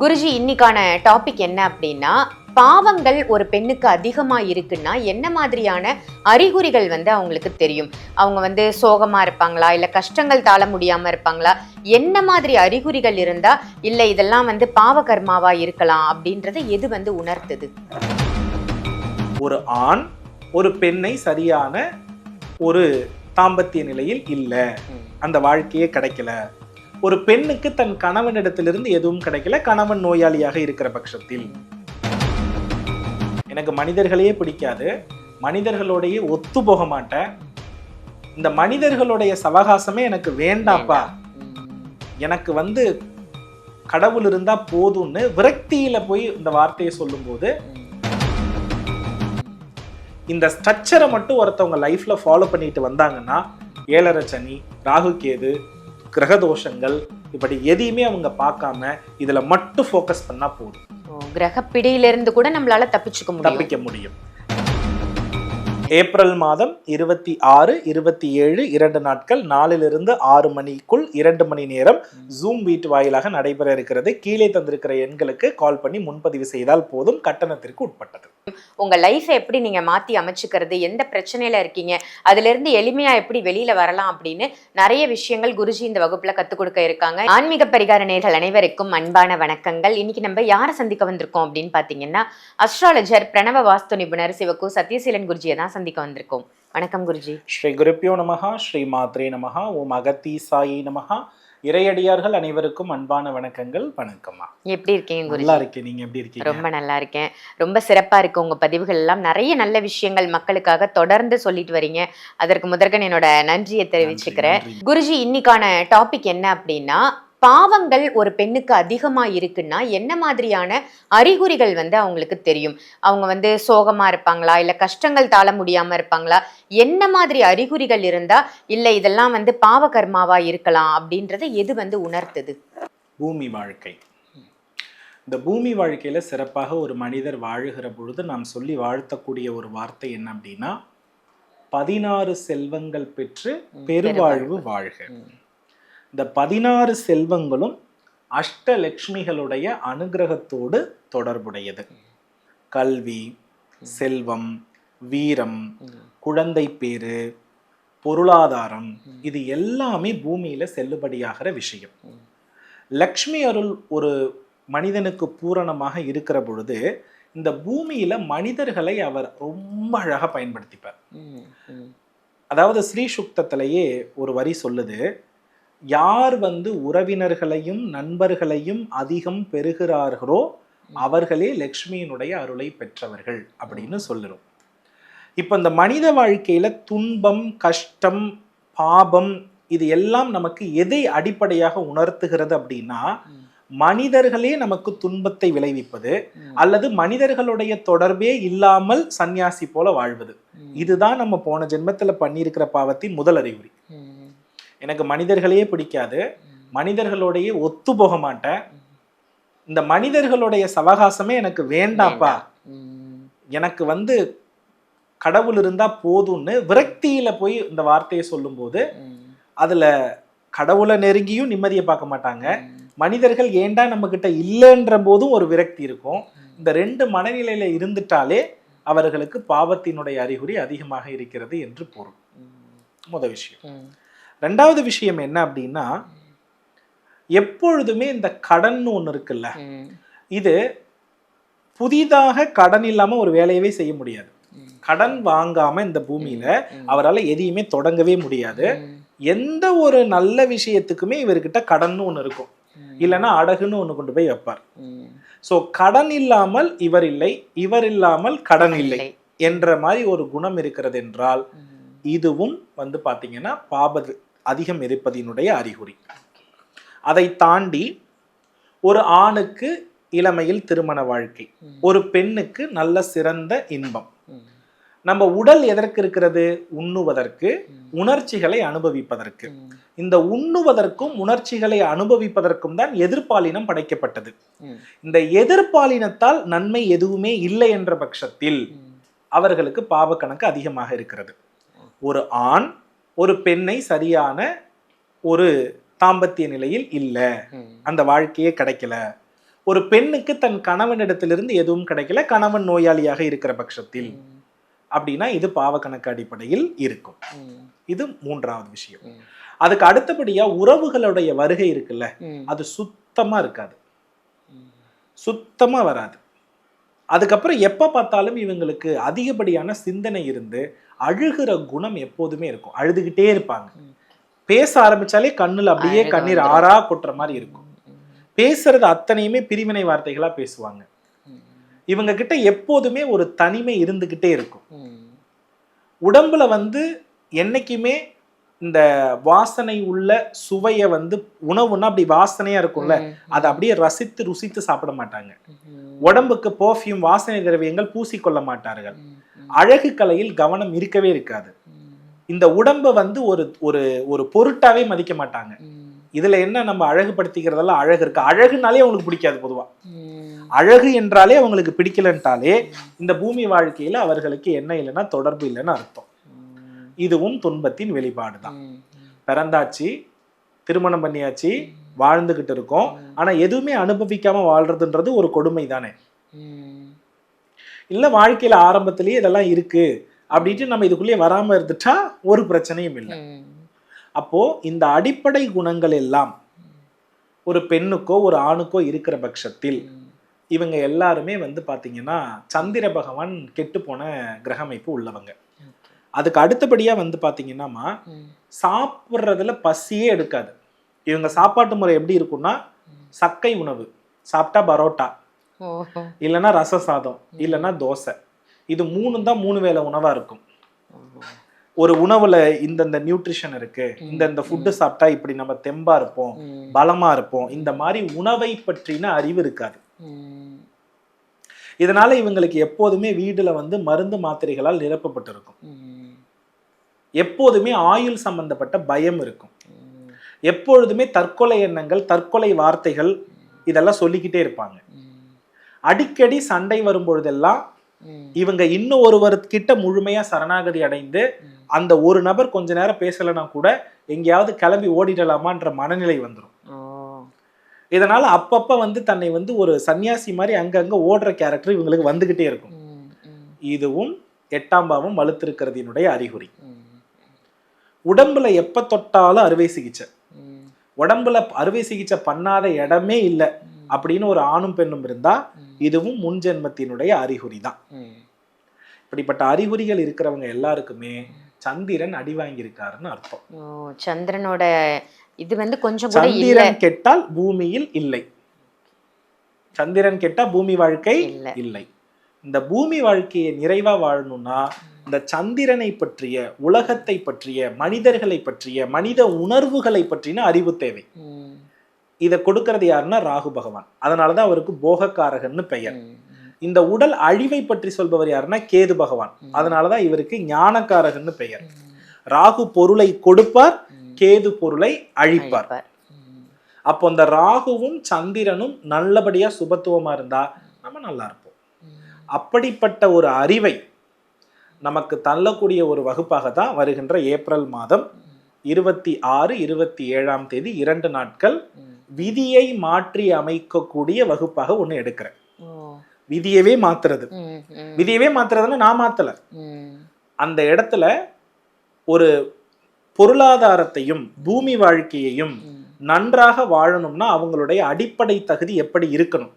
குருஜி, இன்னைக்கான டாபிக் என்ன அப்படின்னா, பாவங்கள் ஒரு பெண்ணுக்கு அதிகமா இருக்குன்னா என்ன மாதிரியான அறிகுறிகள் அவங்களுக்கு தெரியும்? அவங்க சோகமா இருப்பாங்களா, இல்ல கஷ்டங்கள் தாழ முடியாம இருப்பாங்களா, என்ன மாதிரி அறிகுறிகள் இருந்தா இல்ல இதெல்லாம் பாவ கர்மாவா இருக்கலாம் அப்படின்றத எது உணர்த்துது? ஒரு ஆண் ஒரு பெண்ணை சரியான ஒரு தாம்பத்திய நிலையில் இல்ல, அந்த வாழ்க்கையே கிடைக்கல. ஒரு பெண்ணுக்கு தன் கணவனிடத்திலிருந்து எதுவும் கிடைக்கல, கணவன் நோயாளியாக இருக்கிற பட்சத்தில். எனக்கு மனிதர்களையே பிடிக்காது, மனிதர்களோடையே ஒத்து போக மாட்டேன், இந்த மனிதர்களுடைய சவகாசமே எனக்கு வேண்டாப்பா, எனக்கு கடவுள் இருந்தா போதும்னு விரக்தியில போய் இந்த வார்த்தையை சொல்லும் போது, இந்த ஸ்ட்ரக்சரை மட்டும் ஒருத்தவங்க லைஃப்ல ஃபாலோ பண்ணிட்டு வந்தாங்கன்னா, ஏழரை சனி, ராகு கேது, கிரகதோஷங்கள் இப்படி எதையுமே அவங்க பார்க்காம இதுல மட்டும் ஃபோக்கஸ் பண்ணா போதும். கிரகப்பிடியிலிருந்து கூட நம்மளால தப்பிக்க முடியும். ஏப்ரல் மாதம் 26, 27 2 நாட்கள் 4லிருந்து 6 மணிக்குள் 2 மணி நேரம் ஜூம் வீட்டு வாயிலாக நடைபெற இருக்கிறது. கீழே தந்திருக்கிற எண்களுக்கு கால் பண்ணி முன்பதிவு செய்தால் போதும். கட்டணத்திற்கு உட்பட்டது. உங்க லைஃபை எப்படி நீங்க மாத்தி அமைச்சுக்கிறது, எந்த பிரச்சனையில இருக்கீங்க, அதுல இருந்து எளிமையா எப்படி வெளியில வரலாம் அப்படின்னு நிறைய விஷயங்கள் குருஜி இந்த வகுப்புல கத்துக் கொடுக்க இருக்காங்க. ஆன்மீக பரிகார நேயர்கள் அனைவருக்கும் அன்பான வணக்கங்கள். இன்னைக்கு நம்ம யாரை சந்திக்க வந்திருக்கோம் அப்படின்னு பாத்தீங்கன்னா, அஸ்ட்ராலஜர், பிரணவ வாஸ்து நிபுணர் சிவகு சத்யசீலன் குருஜியை தான் சந்திக்க வந்திருக்கோம். வணக்கம் குருஜி. ஸ்ரீ குருப்பியோ நமஹா, ஸ்ரீ மாத்ரே நமஹா, ஓம் அகத்தி சாயி நமஹா. இறையடியார்கள் அனைவருக்கும் அன்பான வணக்கங்கள். வணக்கம்மா. எப்படி இருக்கீங்க குருஜி? நல்லா இருக்கேன், நீங்க எப்படி இருக்கீங்க? ரொம்ப நல்லா இருக்கேன். ரொம்ப சிறப்பா இருக்கு உங்க பதிவுகள் எல்லாம். நிறைய நல்ல விஷயங்கள் மக்களுக்காக தொடர்ந்து சொல்லிட்டு வரீங்க. அதற்கு முதற்கன் என்னோட நன்றியை தெரிவிச்சுக்கிறேன். குருஜி, இன்னைக்கான டாபிக் என்ன அப்படின்னா, பாவங்கள் ஒரு பெண்ணுக்கு அதிகமா இருக்குன்னா என்ன மாதிரியான அறிகுறிகள் அவங்களுக்கு தெரியும்? அவங்க சோகமா இருப்பாங்களா, இல்ல கஷ்டங்கள் தாழ முடியாம இருப்பாங்களா, என்ன மாதிரி அறிகுறிகள் இருந்தா இல்ல இதெல்லாம் பாவ கர்மாவா இருக்கலாம் அப்படின்றத எது உணர்த்துது? பூமி வாழ்க்கை. இந்த பூமி வாழ்க்கையில சிறப்பாக ஒரு மனிதர் வாழுகிற பொழுது நாம் சொல்லி வாழ்த்தக்கூடிய ஒரு வார்த்தை என்ன அப்படின்னா, 16 செல்வங்கள் பெற்று பெருவாழ்வு வாழ்க. இந்த 16 செல்வங்களும் அஷ்டலட்சுமிகளுடைய அனுகிரகத்தோடு தொடர்புடையது. கல்வி, செல்வம், வீரம், குழந்தை பேரு, பொருளாதாரம், இது எல்லாமே பூமியில செல்லுபடியாகிற விஷயம். லக்ஷ்மி அருள் ஒரு மனிதனுக்கு பூரணமாக இருக்கிற பொழுது இந்த பூமியில மனிதர்களை அவர் ரொம்ப அழகா பயன்படுத்திப்பார். அதாவது ஸ்ரீ சுக்தத்திலேயே ஒரு வரி சொல்லுது, யார் உறவினர்களையும் நண்பர்களையும் அதிகம் பெறுகிறார்களோ அவர்களே லக்ஷ்மியினுடைய அருளை பெற்றவர்கள் அப்படின்னு சொல்லுறோம். இப்ப இந்த மனித வாழ்க்கையில துன்பம், கஷ்டம், பாபம், இது எல்லாம் நமக்கு எதை அடிப்படையாக உணர்த்துகிறது அப்படின்னா, மனிதர்களே நமக்கு துன்பத்தை விளைவிப்பது அல்லது மனிதர்களுடைய தொடர்பே இல்லாமல் சன்னியாசி போல வாழ்வது. இதுதான் நம்ம போன ஜென்மத்துல பண்ணியிருக்கிற பாவத்தின் முதல் அறிகுறி. எனக்கு மனிதர்களையே பிடிக்காது, மனிதர்களோடையே ஒத்து போக மாட்டேன், இந்த மனிதர்களுடைய சவகாசமே எனக்கு வேண்டாப்பா, எனக்கு கடவுள் இருந்தா போதும்னு விரக்தியில போய் இந்த வார்த்தையை சொல்லும் போது, அதுல கடவுளை நெருங்கியும் நிம்மதியை பார்க்க மாட்டாங்க, மனிதர்கள் ஏண்டா நம்ம கிட்ட இல்லைன்ற போதும் ஒரு விரக்தி இருக்கும். இந்த 2 மனநிலையில இருந்துட்டாலே அவர்களுக்கு பாவத்தினுடைய அறிகுறி அதிகமாக இருக்கிறது என்று பொருள். முதல் விஷயம். ரெண்டாவது விஷயம் என்ன அப்படின்னா, எப்பொழுதுமே இந்த கடன் ஒண்ணு இருக்குல்ல, இது புதிதாக கடன் இல்லாம ஒரு வேலையவே செய்ய முடியாது. கடன் வாங்காம இந்த பூமியில அவரால் எதையுமே தொடங்கவே முடியாது. எந்த ஒரு நல்ல விஷயத்துக்குமே இவர்கிட்ட கடன் ஒண்ணு இருக்கும், இல்லைன்னா அடகுன்னு ஒண்ணு கொண்டு போய் வைப்பார். சோ கடன் இல்லாமல் இவர் இல்லை, இவர் இல்லாமல் கடன் இல்லை என்ற மாதிரி ஒரு குணம் இருக்கிறது என்றால், இதுவும் பாத்தீங்கன்னா பாப அதிகம் இருப்பதினுடைய அறிகுறி. அதை தாண்டி ஒரு ஆணுக்கு இளமையில் திருமண வாழ்க்கை, ஒரு பெண்ணுக்கு நல்ல சிறந்த இன்பம். நம்ம உடல் எதற்கு இருக்கிறது? உண்ணுவதற்கு, உணர்ச்சிகளை அனுபவிப்பதற்கு. இந்த உண்ணுவதற்கும் உணர்ச்சிகளை அனுபவிப்பதற்கும் தான் எதிர்பாலினம் படைக்கப்பட்டது. இந்த எதிர்பாலினத்தால் நன்மை எதுவுமே இல்லை என்ற பட்சத்தில் அவர்களுக்கு பாவ கணக்கு அதிகமாக இருக்கிறது. ஒரு ஆண் ஒரு பெண்ணை சரியான ஒரு தாம்பத்திய நிலையில் இல்ல, அந்த வாழ்க்கையே கிடைக்கல, ஒரு பெண்ணுக்கு தன் கணவனிடத்திலிருந்து எதுவும் கிடைக்கல, கணவன் நோயாளியாக இருக்கிற பட்சத்தில் அப்படின்னா இது பாவ கணக்கு அடிப்படையில் இருக்கும். இது மூன்றாவது விஷயம். அதுக்கு அடுத்தபடியா உறவுகளுடைய வருகை இருக்குல்ல, அது சுத்தமா இருக்காது, சுத்தமா வராது. அதுக்கப்புறம் எப்ப பார்த்தாலும் இவங்களுக்கு அதிகப்படியான சிந்தனை இருந்து அழுகிற குணம் எப்போதுமே இருக்கும். அழுதுகிட்டே இருப்பாங்க. பேச ஆரம்பிச்சாலே கண்ணுல அப்படியே கண்ணீர் ஆறா கொட்டுற மாதிரி இருக்கும். பேசுறது அத்தனையுமே பிரிவினை வார்த்தைகளா பேசுவாங்க. இவங்க கிட்ட எப்போதுமே ஒரு தனிமை இருந்துகிட்டே இருக்கும். உடம்புல என்னைக்குமே இந்த வாசனை உள்ள சுவைய உணவுன்னா அப்படி வாசனையா இருக்கும்ல, அதை அப்படியே ரசித்து ருசித்து சாப்பிட மாட்டாங்க. உடம்புக்கு பெர்ஃப்யூம் வாசனை திரவியங்கள் பூசிக்கொள்ள மாட்டார்கள். அழகு கலையில் கவனம் இருக்கவே இருக்காது. இந்த உடம்பை ஒரு ஒரு ஒரு பொருட்டாவே மதிக்க மாட்டாங்க. இதுல என்ன நம்ம அழகுபடுத்திக்கிறதெல்லாம் அழகு இருக்கு, அழகுனாலே அவங்களுக்கு பிடிக்காது. பொதுவா அழகு என்றாலே அவங்களுக்கு பிடிக்கலன்ட்டாலே இந்த பூமி வாழ்க்கையில அவர்களுக்கு என்ன இல்லைன்னா தொடர்பு இல்லைன்னு அர்த்தம். இதுவும் துன்பத்தின் வெளிப்பாடுதான். பிறந்தாச்சு, திருமணம் பண்ணியாச்சு, வாழ்ந்துகிட்டு இருக்கோம், ஆனா எதுவுமே அனுபவிக்காம வாழ்றதுன்றது ஒரு கொடுமை தானே. இல்ல வாழ்க்கையில ஆரம்பத்திலேயே இதெல்லாம் இருக்கு அப்படின்ட்டு நம்ம இதுக்குள்ளேயே வராம இருந்துட்டா ஒரு பிரச்சனையும் இல்லை. அப்போ இந்த அடிப்படை குணங்கள் எல்லாம் ஒரு பெண்ணுக்கோ ஒரு ஆணுக்கோ இருக்கிற பட்சத்தில் இவங்க எல்லாருமே பாத்தீங்கன்னா சந்திர பகவான் கெட்டு போன கிரக அமைப்பு உள்ளவங்க. அதுக்கு அடுத்தபடியா பாத்தீங்கன்னா சாப்பிட்றதுல பசியே எடுக்காது. இவங்க சாப்பாட்டு முறை எப்படி இருக்கும்னா, சக்கை உணவு சாப்பிட்டா பரோட்டா, இல்லைன்னா ரச சாதம், இல்லைன்னா தோசை. இது மூணு தான் 3 வேளை உணவா இருக்கும். ஒரு உணவுல இந்த நியூட்ரிஷன் இருக்கு, இந்த ஃபுட்டு சாப்பிட்டா இப்படி நம்ம தெம்பா இருப்போம், பலமா இருப்போம், இந்த மாதிரி உணவை பற்றின அறிவு இருக்காது. இதனால இவங்களுக்கு எப்போதுமே வீடுல மருந்து மாத்திரைகளால் நிரப்பப்பட்டு இருக்கும். எப்போதுமே ஆயுள் சம்பந்தப்பட்ட பயம் இருக்கும். எப்பொழுதுமே தற்கொலை எண்ணங்கள், தற்கொலை வார்த்தைகள் இதெல்லாம் சொல்லிக்கிட்டே இருப்பாங்க. அடிக்கடி சண்டை வரும்பொழுதெல்லாம் இவங்க இன்னும் ஒருவர்கிட்ட முழுமையா சரணாகதி அடைந்து அந்த ஒரு நபர் கொஞ்ச நேரம் பேசலைன்னா கூட எங்கேயாவது கிளம்பி ஓடிடலாமான்ற மனநிலை வந்துடும். இதனால அப்பப்ப தன்னை ஒரு சன்னியாசி மாதிரி அங்கங்க ஓடுற கேரக்டர் இவங்களுக்கு வந்துகிட்டே இருக்கும். இதுவும் 8ஆம் பாவம் வலுத்திருக்கிறதினுடைய அறிகுறி. உடம்புல எப்ப தொட்டாலும் அறுவை சிகிச்சை, உடம்புல அறுவை சிகிச்சை பண்ணாத இடமே இல்லை அப்படின்னு ஒரு ஆணும் பெண்ணும் இருந்தா இதுவும் முன் ஜென்மத்தினுடைய அறிகுறி தான். இப்படிப்பட்ட அறிகுறிகள் இருக்கிறவங்க எல்லாருக்குமே சந்திரன் அடி வாங்கியிருக்காருன்னு அர்த்தம். சந்திரனோட இது கொஞ்சம் சந்திரன் கெட்டால் பூமியில் இல்லை, சந்திரன் கெட்டா பூமி வாழ்க்கை இல்லை. இந்த பூமி வாழ்க்கையை நிறைவா வாழணும்னா இந்த சந்திரனை பற்றிய, உலகத்தை பற்றிய, மனிதர்களை பற்றிய, மனித உணர்வுகளை பற்றின அறிவு தேவை. இதை கொடுக்கறது யாருன்னா ராகு பகவான். அதனாலதான் அவருக்கு போகக்காரகன்னு பெயர். இந்த உடல் அழிவை பற்றி சொல்பவர் யாருன்னா கேது பகவான். அதனாலதான் இவருக்கு ஞானக்காரகன்னு பெயர். ராகு பொருளை கொடுப்பார், கேது பொருளை அழிப்பார். அப்போ இந்த ராகுவும் சந்திரனும் நல்லபடியா சுபத்துவமா இருந்தா நம்ம நல்லா இருப்போம். அப்படிப்பட்ட ஒரு அறிவை நமக்கு தள்ளக்கூடிய ஒரு வகுப்பாக தான் வருகின்ற ஏப்ரல் மாதம் 26, 27ஆம் தேதி 2 நாட்கள் விதியை மாற்றி அமைக்கக்கூடிய வகுப்பாக ஒண்ணு எடுக்கிறேன். விதியவே மாத்துறது, விதியவே மாத்துறதுன்னா நான் மாத்தல. அந்த இடத்துல ஒரு பொருளாதாரத்தையும் பூமி வாழ்க்கையையும் நன்றாக வாழணும்னா அவங்களுடைய அடிப்படை தகுதி எப்படி இருக்கணும்,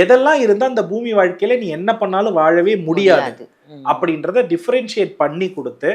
எதெல்லாம் இருந்தா அந்த பூமி வாழ்க்கையில நீ என்ன பண்ணாலும் வாழவே முடியாது அப்படின்றத டிஃபரன்ஷியேட் பண்ணி கொடுத்து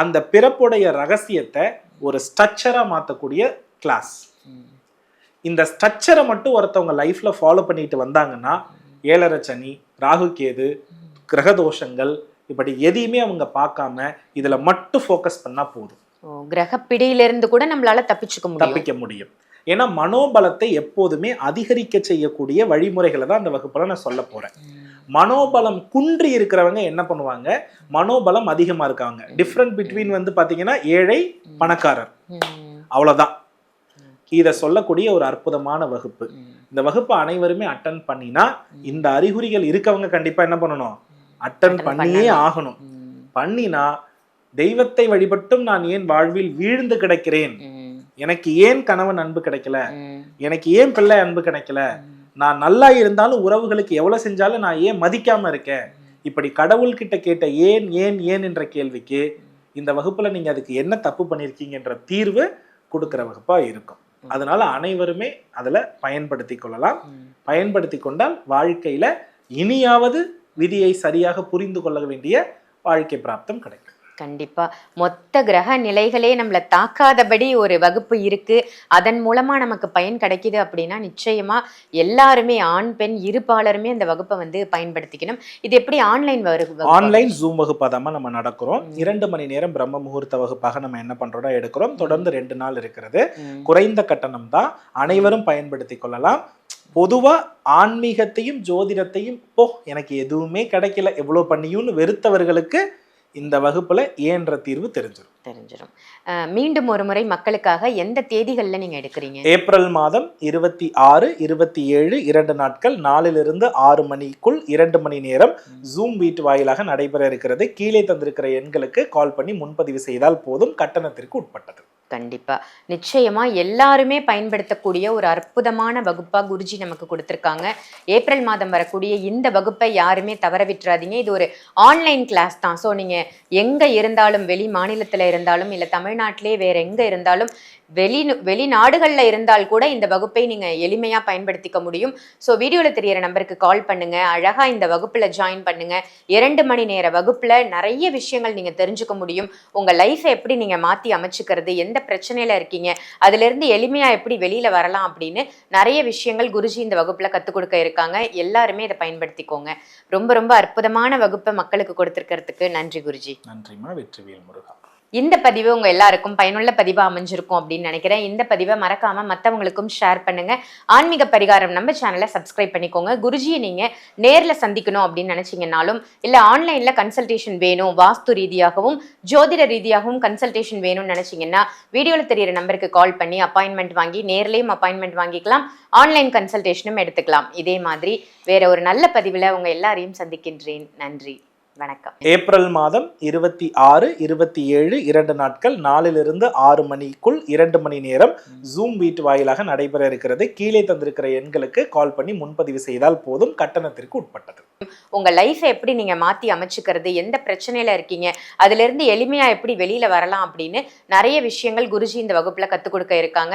அந்த பிறப்புடைய ரகசியத்தை ஒரு ஸ்ட்ரக்சரா மாத்தக்கூடிய கிளாஸ். இந்த ஸ்ட்ரக்சரை மட்டும் ஒருத்தவங்க லைஃப்ல ஃபாலோ பண்ணிட்டு வந்தாங்கன்னா 7.5 சனி, ராகு கேது, கிரகதோஷங்கள் இப்படி எதையுமே அவங்க பார்க்காம இதுல மட்டும் ஃபோக்கஸ் பண்ணா போதும். கிரகப்பிடியிலிருந்து கூட நம்மளால தப்பிக்க முடியும். ஏன்னா மனோபலத்தை எப்போதுமே அதிகரிக்க செய்யக்கூடிய வழிமுறைகளை தான் அந்த வகுப்புல நான் சொல்ல போறேன். மனோபலம் குன்றி இருக்கிறவங்க என்ன பண்ணுவாங்க, மனோபலம் அதிகமா இருக்காங்க. டிஃபரண்ட் பிட்வீன் பாத்தீங்கன்னா ஏழை பணக்காரர், அவ்வளவுதான். இத சொல்லக்கூடிய ஒரு அற்புதமான வகுப்பு. இந்த வகுப்பு அனைவருமே அட்டன் பண்ணினா இந்த அறிகுறிகள் இருக்கவங்க கண்டிப்பா என்ன பண்ணணும், அட்டன் பண்ணியே ஆகணும். பண்ணினா தெய்வத்தை வழிபட்டும் நான் ஏன் வாழ்வில் வீழ்ந்து கிடக்கிறேன், எனக்கு ஏன் கணவன் அன்பு கிடைக்கல, எனக்கு ஏன் பிள்ளை அன்பு கிடைக்கல, நான் நல்லா இருந்தாலும் உறவுகளுக்கு எவ்வளவு செஞ்சாலும் நான் ஏன் மதிக்காம இருக்கேன், இப்படி கடவுள்கிட்ட கேட்ட ஏன் ஏன் ஏன் என்ற கேள்விக்கு இந்த வகுப்புல நீங்க அதுக்கு என்ன தப்பு பண்ணிருக்கீங்கன்ற தீர்வு கொடுக்கிற வகுப்பா இருக்கும். அதனால அனைவருமே அதுல பயன்படுத்தி கொள்ளலாம். பயன்படுத்தி கொண்டால் வாழ்க்கையில இனியாவது விதியை சரியாக புரிந்து கொள்ள வேண்டிய வாழ்க்கை பிராப்தம் கிடைக்கும். கண்டிப்பா. மொத்த கிரக நிலைகளே நம்மள தாக்காதபடி ஒரு வகுப்பு இருக்கு, அதன் மூலமா நமக்கு பயன் கிடைக்குது அப்படின்னா நிச்சயமா எல்லாருமே ஆண் பெண் இருபாலருமே அந்த வகுப்பை வந்து பயன்படுத்திக்கணும். இது எப்படி ஆன்லைன் ஆன்லைன் ஜூம் வகுப்பாதாம நம்ம நடக்கிறோம். 2 மணி நேரம் பிரம்ம முகூர்த்த வகுப்பாக நம்ம என்ன பண்றோம்னா எடுக்கிறோம். தொடர்ந்து 2 நாள் இருக்கிறது. குறைந்த கட்டணம் தான், அனைவரும் பயன்படுத்தி கொள்ளலாம். பொதுவா ஆன்மீகத்தையும் ஜோதிடத்தையும் எனக்கு எதுவுமே கிடைக்கல எவ்வளவு பண்ணியும்னு வெறுத்தவர்களுக்கு இந்த வகுப்புல ஏன்ற தீர்வு தெரிஞ்சிடும். மீண்டும் ஒரு முறை மக்களுக்காக எந்த தேதிகள்ல நீங்க எடுக்கிறீங்க? ஏப்ரல் மாதம் 26, 27 2 நாட்கள் 4லிருந்து 6 மணிக்குள் 2 மணி நேரம் ஜூம் மீட் வாயிலாக நடைபெற இருக்கிறது. கீழே தந்திருக்கிற எண்களுக்கு கால் பண்ணி முன்பதிவு செய்தால் போதும். கட்டணத்திற்கு உட்பட்டது. கண்டிப்பா நிச்சயமா எல்லாருமே பயன்படுத்தக்கூடிய ஒரு அற்புதமான வகுப்பா குருஜி நமக்கு கொடுத்திருக்காங்க. ஏப்ரல் மாதம் வரக்கூடிய இந்த வகுப்பை யாருமே தவற விட்டுறாதீங்க. இது ஒரு ஆன்லைன் கிளாஸ் தான். ஸோ நீங்க எங்க இருந்தாலும், வெளி மாநிலத்துல இருந்தாலும் இல்ல தமிழ்நாட்டிலே வேற எங்க இருந்தாலும், வெளிநாடுகள்ல இருந்தால் கூட இந்த வகுப்பை நீங்க எளிமையா பயன்படுத்திக்க முடியும். ஸோ வீடியோல தெரியற நம்பருக்கு கால் பண்ணுங்க, அழகா இந்த வகுப்புல ஜாயின் பண்ணுங்க. 2 மணி நேர வகுப்புல நிறைய விஷயங்கள் நீங்க தெரிஞ்சுக்க முடியும். உங்க லைஃபை எப்படி நீங்க மாத்தி அமைச்சுக்கிறது, எந்த பிரச்சனையில இருக்கீங்க, அதுல இருந்து எளிமையா எப்படி வெளியில வரலாம் அப்படின்னு நிறைய விஷயங்கள் குருஜி இந்த வகுப்புல கத்துக் கொடுக்க இருக்காங்க. எல்லாருமே இதை பயன்படுத்திக்கோங்க. ரொம்ப ரொம்ப அற்புதமான வகுப்பை மக்களுக்கு கொடுத்திருக்கிறதுக்கு நன்றி குருஜி. நன்றிமா. வெற்றிவேல் முருகா. இந்த பதிவு உங்க எல்லாருக்கும் பயனுள்ள பதிவா அமைஞ்சிருக்கும் அப்படின்னு நினைக்கிறேன். இந்த பதிவை மறக்காம மற்றவங்களுக்கும் ஷேர் பண்ணுங்க. ஆன்மீக பரிகாரம் நம்ம சேனலை சப்ஸ்கிரைப் பண்ணிக்கோங்க. குருஜியை நீங்க நேர்ல சந்திக்கணும் அப்படின்னு நினைச்சீங்கன்னாலும், இல்ல ஆன்லைன்ல கன்சல்டேஷன் வேணும், வாஸ்து ரீதியாகவும் ஜோதிட ரீதியாகவும் கன்சல்டேஷன் வேணும்னு நினைச்சீங்கன்னா வீடியோல தெரியற நம்பருக்கு கால் பண்ணி அப்பாயின்மெண்ட் வாங்கி நேர்லயும் அப்பாயின்மெண்ட் வாங்கிக்கலாம், ஆன்லைன் கன்சல்டேஷனும் எடுத்துக்கலாம். இதே மாதிரி வேற ஒரு நல்ல பதிவுல உங்க எல்லாரையும் சந்திக்கின்றேன். நன்றி, வணக்கம். ஏப்ரல் மாதம் 26, 27 2 நாட்கள் 4லிருந்து 6 மணிக்குள் 2 மணி நேரம் ஜூம் மீட் வாயிலாக நடைபெற இருக்கிறது. கீழே தந்திருக்கிற எண்களுக்கு கால் பண்ணி முன்பதிவு செய்தால் போதும். கட்டணத்திற்கு உட்பட்டது. உங்க லைஃபை எப்படி நீங்க மாத்தி அமைச்சுக்கிறது, எந்த பிரச்சனையில இருக்கீங்க, அதுல இருந்து எளிமையா எப்படி வெளியில வரலாம் அப்படின்னு நிறைய விஷயங்கள் குருஜி இந்த வகுப்புல கத்துக் கொடுக்க இருக்காங்க.